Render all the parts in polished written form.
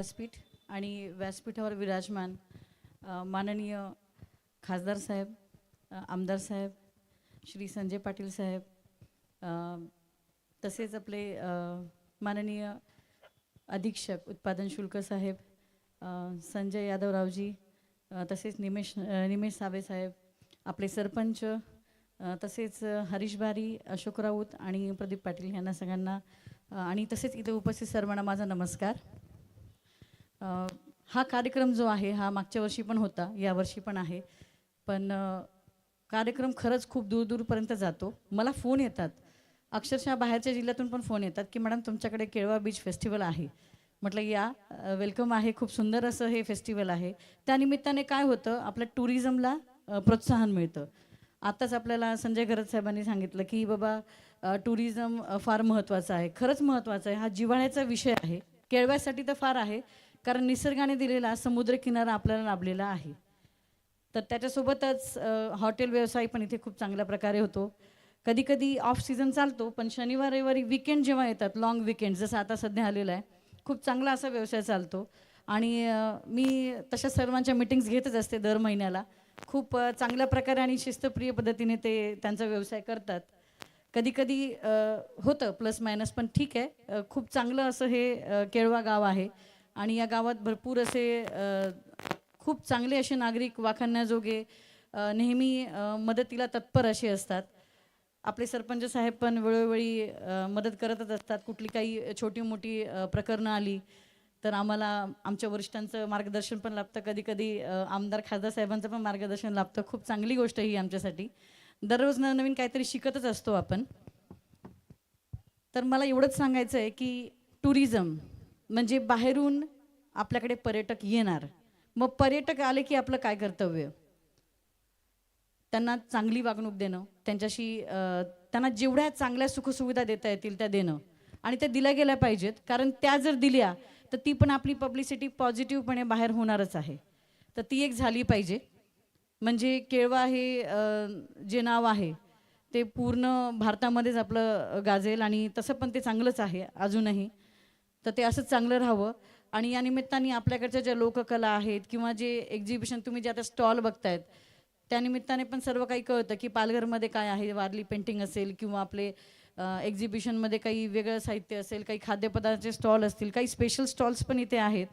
व्यासपीठ आणि व्यासपीठावर विराजमान माननीय खासदार साहेब, आमदार साहेब, श्री संजय पाटील साहेब, तसेच आपले माननीय अधीक्षक उत्पादन शुल्क साहेब, संजय यादवरावजी, तसेच निमेश साबे साहेब, आपले सरपंच, तसेच हरीश बारी, अशोक राऊत आणि प्रदीप पाटील यांना सगळ्यांना आणि तसेच इथे उपस्थित सर्वांना माझा नमस्कार. हा कार्यक्रम जो आहे हा मागच्या वर्षी पण होता, यावर्षी पण आहे, पण कार्यक्रम खरंच खूप दूरपर्यंत जातो. मला फोन येतात, अक्षरशः बाहेरच्या जिल्ह्यातून पण फोन येतात की मॅडम तुमच्याकडे केळवा बीच फेस्टिवल आहे. म्हटलं या, वेलकम आहे, खूप सुंदर असं हे फेस्टिवल आहे. त्यानिमित्ताने काय होतं, आपल्या टुरिझमला प्रोत्साहन मिळतं. आत्ताच आपल्याला संजय घरत साहेबांनी सांगितलं की बाबा टुरिझम फार महत्त्वाचं आहे. खरंच महत्त्वाचं आहे, हा जिव्हाळ्याचा विषय आहे. केळव्यासाठी तर फार आहे, कारण निसर्गाने दिलेला समुद्रकिनारा आपल्याला लाभलेला आहे. तर त्याच्यासोबतच हॉटेल व्यवसाय पण इथे खूप चांगल्या प्रकारे होतो. कधी कधी ऑफ सीझन चालतो, पण शनिवार रविवारी वीकेंड जेव्हा येतात, लॉंग वीकेंड जसं आता सध्या आलेलं आहे, खूप चांगला असा व्यवसाय चालतो. आणि मी तशा सर्वांच्या मीटिंग्स घेतच असते दर महिन्याला. खूप चांगल्या प्रकारे आणि शिस्तप्रिय पद्धतीने ते त्यांचा व्यवसाय करतात. कधी कधी होतं प्लस मायनस, पण ठीक आहे. खूप चांगलं असं हे केळवा गाव आहे आणि या गावात भरपूर असे खूप चांगले असे नागरिक वाखाणण्याजोगे नेहमी मदतीला तत्पर असे असतात. आपले सरपंच साहेब पण वेळोवेळी मदत करतच असतात. कुठली काही छोटी मोठी प्रकरणं आली तर आम्हाला आमच्या वरिष्ठांचं मार्गदर्शन पण लाभतं. कधी कधी आमदार खासदार साहेबांचं पण मार्गदर्शन लाभतं. खूप चांगली गोष्ट ही आमच्यासाठी. दररोज नवनवीन काहीतरी शिकतच असतो आपण. तर मला एवढंच सांगायचं आहे की टुरिझम म्हणजे बाहेरून आपल्याकडे पर्यटक येणार. मग पर्यटक आले की आपलं काय कर्तव्य? त्यांना चांगली वागणूक देणं, त्यांच्याशी त्यांना जेवढ्या चांगल्या सुखसुविधा देता येतील त्या देणं आणि त्या दिल्या गेल्या पाहिजेत. कारण त्या जर दिल्या तर ती पण आपली पब्लिसिटी पॉझिटिव्हपणे बाहेर होणारच आहे. तर ती एक झाली पाहिजे. म्हणजे केळवा हे जे नाव आहे ते पूर्ण भारतामध्येच आपलं गाजेल आणि तसं पण ते चांगलंच आहे अजूनही. तर ते असंच चांगलं राहावं. आणि या निमित्ताने आपल्याकडच्या ज्या लोककला आहेत किंवा जे एक्झिबिशन तुम्ही जे आता स्टॉल बघतायत, त्यानिमित्ताने पण सर्व काही कळतं की पालघरमध्ये काय आहे. वारली पेंटिंग असेल किंवा आपले एक्झिबिशनमध्ये काही वेगळं साहित्य असेल, काही खाद्यपदार्थाचे स्टॉल असतील, काही स्पेशल स्टॉल्स पण इथे आहेत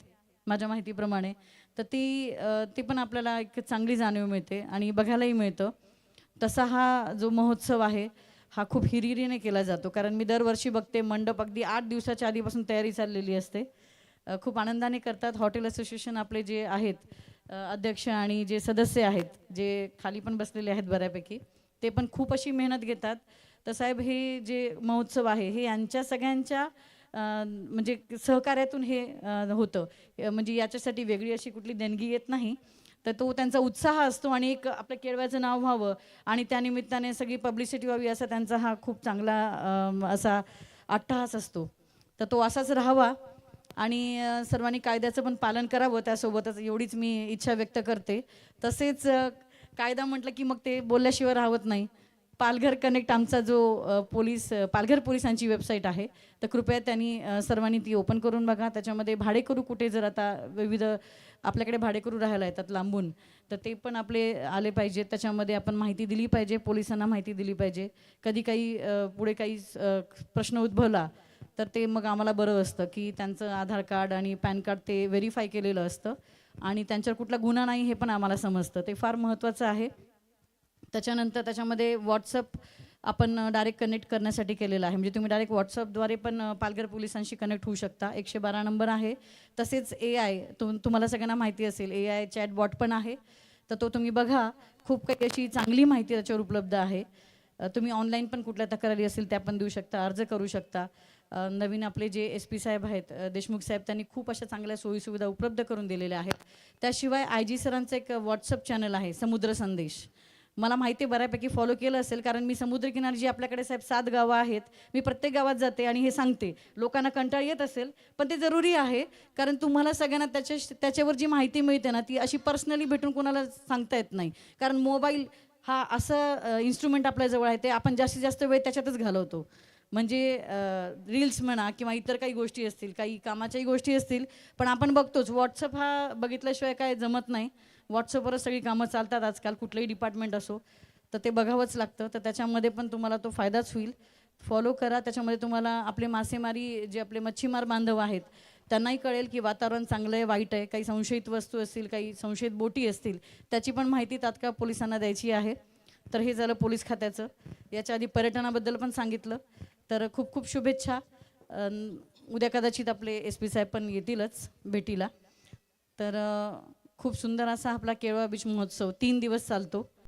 माझ्या माहितीप्रमाणे. तर ते पण आपल्याला एक चांगली जाणीव मिळते आणि बघायलाही मिळतं. तसा हा जो महोत्सव आहे हा खूप हिरिरीने केला जातो. कारण मी दरवर्षी बघते मंडप अगदी 8 दिवसाच्या आधीपासून तयारी चाललेली असते. खूप आनंदाने करतात. हॉटेल असोसिएशन आपले जे आहेत अध्यक्ष आणि जे सदस्य आहेत, जे खाली पण बसलेले आहेत बऱ्यापैकी, ते पण खूप अशी मेहनत घेतात. तर साहेब हे जे महोत्सव आहे हे यांच्या सगळ्यांच्या म्हणजे सहकार्यातून हे होतं. म्हणजे याच्यासाठी वेगळी अशी कुठली देणगी येत नाही. तर तो त्यांचा उत्साह असतो आणि एक आपल्या केळव्याचं नाव व्हावं आणि त्यानिमित्ताने सगळी पब्लिसिटी व्हावी असा त्यांचा हा खूप चांगला असा अट्टहास असतो. तर तो असाच राहावा आणि सर्वांनी कायद्याचं पण पालन करावं. त्यासोबतच एवढीच मी इच्छा व्यक्त करते. तसेच कायदा म्हटलं की मग ते बोलल्याशिवाय राहत नाही. पालघर कनेक्ट आमचा जो पालघर पोलिसांची वेबसाईट आहे, तर कृपया त्यांनी सर्वांनी ती ओपन करून बघा. त्याच्यामध्ये भाडेकरू कुठे जर आता विविध आपल्याकडे भाडेकरू राहायला येतात लांबून, तर ते पण आपले आले पाहिजेत. त्याच्यामध्ये आपण माहिती दिली पाहिजे, पोलिसांना माहिती दिली पाहिजे. कधी काही पुढे काही प्रश्न उद्भवला तर ते मग आम्हाला बरं असतं की त्यांचं आधार कार्ड आणि पॅन कार्ड ते व्हेरीफाय केलेलं असतं आणि त्यांच्यावर कुठला गुन्हा नाही हे पण आम्हाला समजतं. ते फार महत्त्वाचं आहे. त्याच्यानंतर त्याच्यामध्ये व्हॉट्सअप आपण डायरेक्ट कनेक्ट करण्यासाठी केलेलं आहे. म्हणजे तुम्ही डायरेक्ट व्हॉट्सअपद्वारे पण पालघर पोलिसांशी कनेक्ट होऊ शकता. 112 नंबर आहे. तसेच AI तुम्हाला सगळ्यांना माहिती असेल, AI चॅटबॉट पण आहे. तर तो तुम्ही बघा. खूप काही अशी चांगली माहिती त्याच्यावर उपलब्ध आहे. तुम्ही ऑनलाईन पण कुठल्या तक्रारी असेल त्या पण देऊ शकता, अर्ज करू शकता. नवीन आपले जे SP साहेब आहेत देशमुख साहेब, त्यांनी खूप अशा चांगल्या सोयीसुविधा उपलब्ध करून दिलेल्या आहेत. त्याशिवाय IG सरांचं एक व्हॉट्सअप चॅनल आहे, समुद्र संदेश. मला माहिती आहे बऱ्यापैकी फॉलो केलं असेल, कारण मी समुद्रकिनारी जी आपल्याकडे साहेब 7 गावं आहेत, मी प्रत्येक गावात जाते आणि हे सांगते. लोकांना कंटाळ येत असेल, पण ते जरुरी आहे. कारण तुम्हाला सगळ्यांना त्याच्यावर जी माहिती मिळते ना, ती अशी पर्सनली भेटून कोणाला सांगता येत नाही. कारण मोबाईल हा असं इन्स्ट्रुमेंट आपल्याजवळ आहे, ते आपण जास्तीत जास्त वेळ त्याच्यातच घालवतो. म्हणजे रील्स म्हणा किंवा इतर काही गोष्टी असतील, काही कामाच्याही गोष्टी असतील, पण आपण बघतोच व्हॉट्सअप हा बघितल्याशिवाय काय जमत नाही. व्हॉट्सअपवरच सगळी कामं चालतात आजकाल, कुठलंही डिपार्टमेंट असो, तर ते बघावंच लागतं. तर त्याच्यामध्ये पण तुम्हाला तो फायदाच होईल. फॉलो करा. त्याच्यामध्ये तुम्हाला आपले मासेमारी जे आपले मच्छीमार बांधव आहेत त्यांनाही कळेल की वातावरण चांगलं आहे, वाईट आहे. काही संशयित वस्तू असतील, काही संशयित बोटी असतील, त्याची पण माहिती तात्काळ पोलिसांना द्यायची आहे. तर हे झालं पोलीस खात्याचं. याच्या आधी पर्यटनाबद्दल पण सांगितलं. तर खूप खूप शुभेच्छा. उद्या कदाचित आपले SP साहेब पण येतीलच भेटीला. तर खूप सुंदर असा आपला केळवा बीच महोत्सव 3 दिवस चालतो.